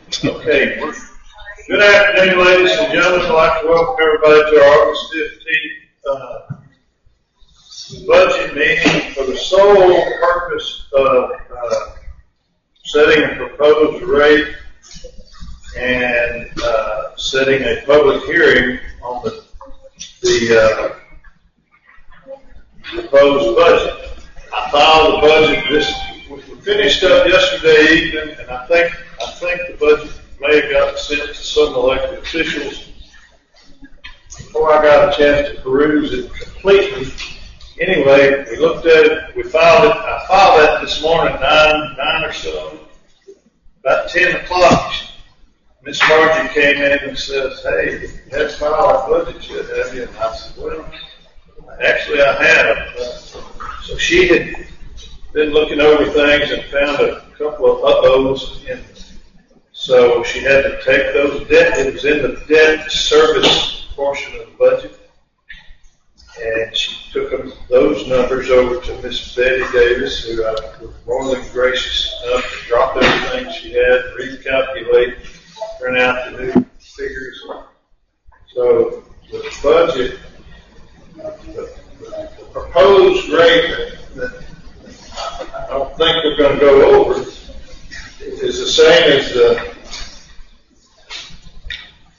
Okay. Good afternoon, ladies and gentlemen. I'd like to welcome everybody to our August 15th budget meeting for the sole purpose of setting a proposed rate and setting a public hearing on the proposed budget. I filed the budget. We finished up yesterday evening, and I think the budget may have gotten sent to some elected officials before I got a chance to peruse it completely. Anyway, we looked at it, we filed it. I filed that this morning at 9 or so. About 10 o'clock, Miss Margie came in and says, "Hey, you haven't filed our budget yet, have you?" And I said, "Well, actually I have." So she had been looking over things and found a couple of uh-ohs, and so she had to take those debt. It was in the debt service portion of the budget, and she took those numbers over to Miss Betty Davis, who I was more than gracious enough to drop everything she had, recalculate, print out the new figures. So the budget, the proposed rate that I don't think we're going to go over is the same as the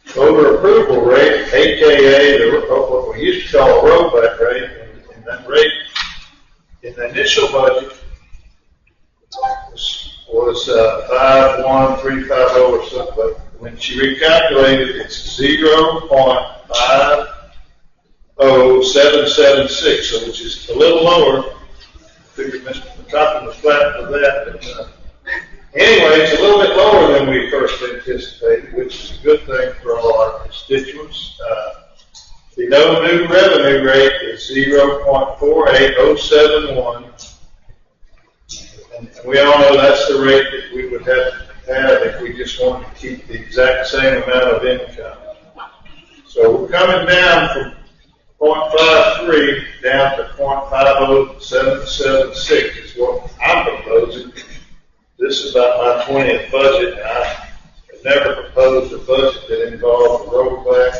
voter approval rate, aka what we used to call a rollback rate. And that rate in the initial budget was 51350 or something, but when she recalculated, it's 0.50776, so which is a little lower. I figured Mr. McCoppin was flat for that, but anyway, it's a little bit lower than we first anticipated, which is a good thing for all our constituents. The no new revenue rate is 0.48071, and we all know that's the rate that we would have if we just wanted to keep the exact same amount of income. So we're coming down from 0.53 down to 0.50776 is what I'm proposing. This is about my 20th budget, and I have never proposed a budget that involved a rollback,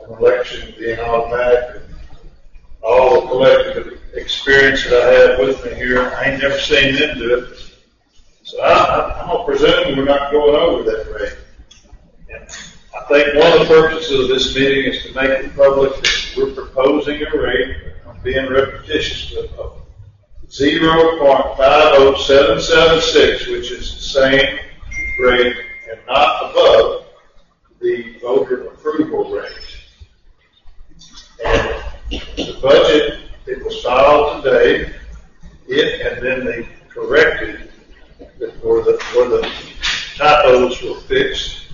an election being automatic, and all the collective experience that I have with me here. I ain't never seen them do it. So I'm going to presume we're not going over that rate. And I think one of the purposes of this meeting is to make it public that we're proposing a rate, I'm being repetitious, of 0.50776, which is the same rate and not above the voter approval rate. And the budget, it was filed today, and then they corrected where the typos were fixed.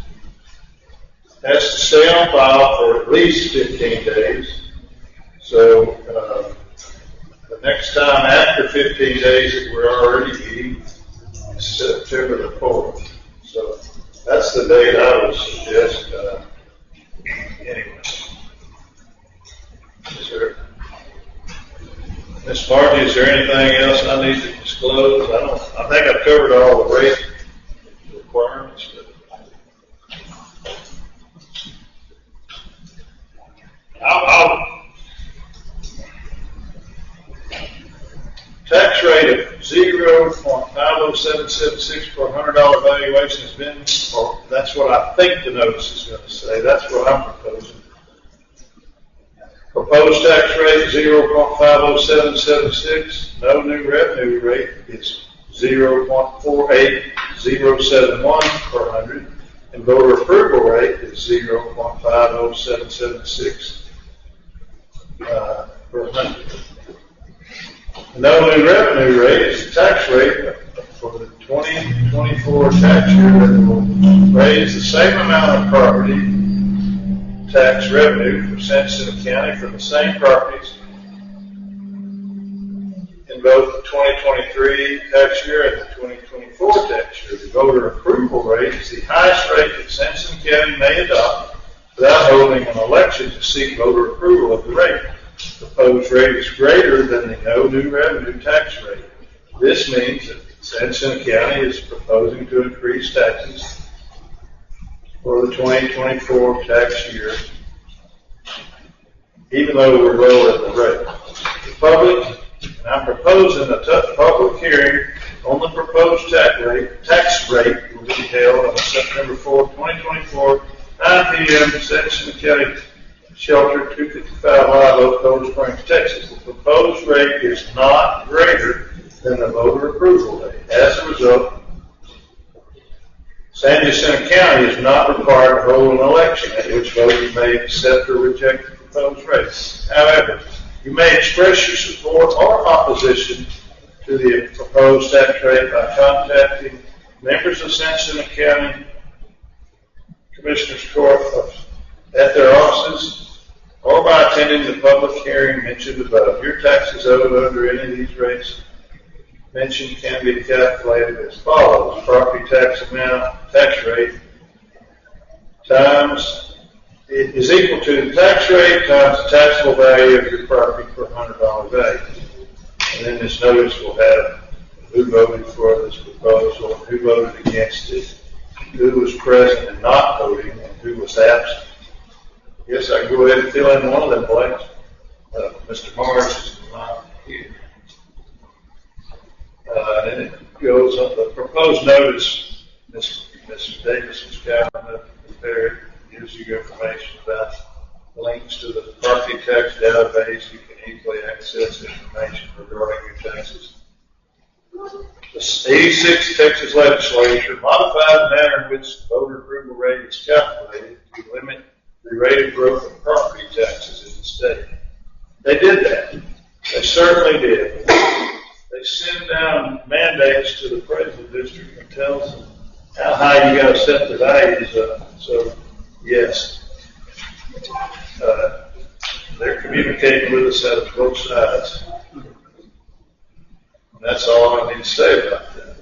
Has to stay on file for at least 15 days. So the next time after 15 days that we're already meeting is September the 4th. So that's the date I would suggest. Anyway. Ms. Margie, is there anything else I need to disclose? I think I've covered all the rate requirements. Tax rate of 0.50776 for $100 valuation has been, or that's what I think the notice is going to say. That's what I'm proposing. Proposed tax rate 0.50776. No new revenue rate is 0.48071 per 100, and voter approval rate is 0.50776 per 100. No new revenue rate is the tax rate for the 2024 tax year that will raise the same amount of property tax revenue for San Jacinto County for the same properties in both the 2023 tax year and the 2024 tax year. The voter approval rate is the highest rate that San Jacinto County may adopt without holding an election to seek voter approval of the rate. The proposed rate is greater than the no new revenue tax rate. This means that San Jacinto County is proposing to increase taxes for the 2024 tax year, even though we're lowering the rate. The public, and I'm proposing a public hearing on the proposed tax rate will be held on September 4th, 2024, 9 p.m. San Jacinto County Shelter, 255 Live Oak, Coldspring, Texas. The proposed rate is not greater than the voter approval rate. As a result, San Jacinto County is not required to hold an election at which voters may accept or reject the proposed rate. However, you may express your support or opposition to the proposed tax rate by contacting members of San Jacinto County Commissioners Court at their offices or by attending the public hearing mentioned above. Your taxes owed under any of these rates mentioned can be calculated as follows. Property tax amount, tax rate, times, it is equal to the tax rate times the taxable value of your property per $100 value. And then this notice will have who voted for this proposal, who voted against it, who was present and not voting, and who was absent. Yes, I can go ahead and fill in one of them blanks. Mr. Mars is not here. And then it goes on the proposed notice. Mr. Davis was kind enough to prepare it, gives you information about links to the property tax database. You can easily access information regarding your taxes. The 86th Texas Legislature modified the manner in which the voter approval rate is calculated to limit the rate of growth of property taxes in the state. They did that. They certainly did. They send down mandates to the appraisal district and tells them how high you got to set the values up. So, yes, they're communicating with us at both sides. And that's all I need to say about that.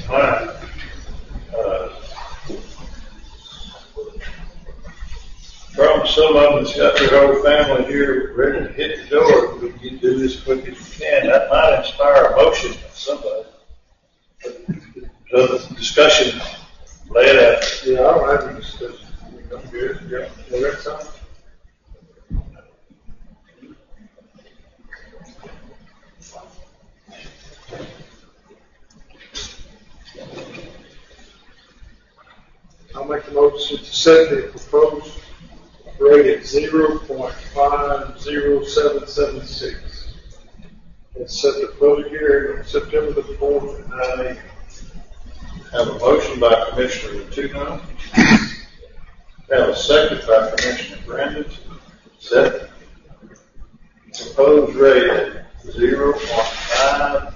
All right. From some of them that's got their whole family here ready to hit the door, we can do this as quick as we can. That might inspire a motion of somebody. So the discussion, lay it out. Yeah, I don't have any discussion. I'm good. Yeah. Well, that's time. I'll make the motion to set the proposed rate at 0.50776 and set the public hearing on September the 4th at 9 a.m. Have a motion by Commissioner Tugno. Have a second by Commissioner Brandon. Set the proposed rate at 0.5.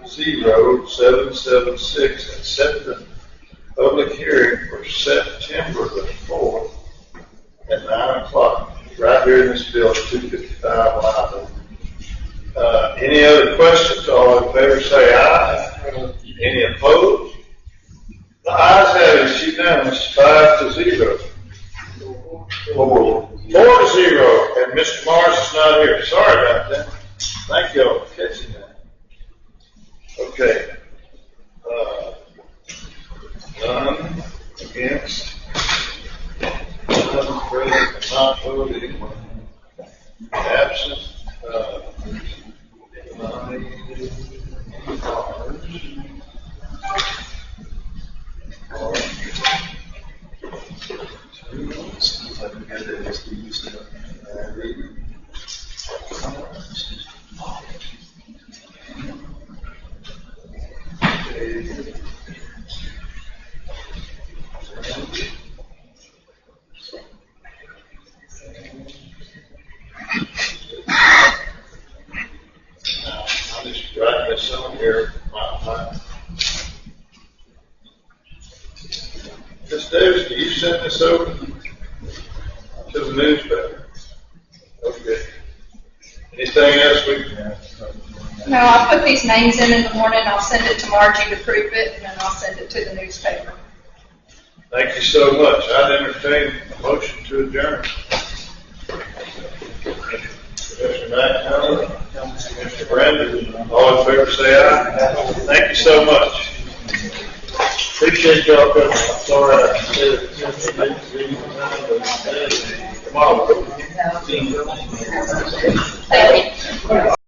0.50776 and set the public hearing for September the 4th at 9 o'clock, right here in this building, 255 Live. Any other questions? All in favor say aye. Any opposed? The ayes have it. It's unanimous, 5-0. 4-0. And Mr. Mars is not here. Sorry about that. Thank you all for catching that. Okay. None against. None present, not voting. Absent. 9 I'm just writing this on here. Ms. Davis, do you send this over to the newspaper? Okay. Anything else we can? No, I'll put these names in the morning. I'll send it to Margie to proof it, and then I'll send it to the newspaper. Thank you so much. I'd entertain a motion to adjourn. Commissioner McNamara, Commissioner Brandon, all in favor say aye. Thank you so much. Appreciate y'all coming. I'm sorry I said it. Tomorrow.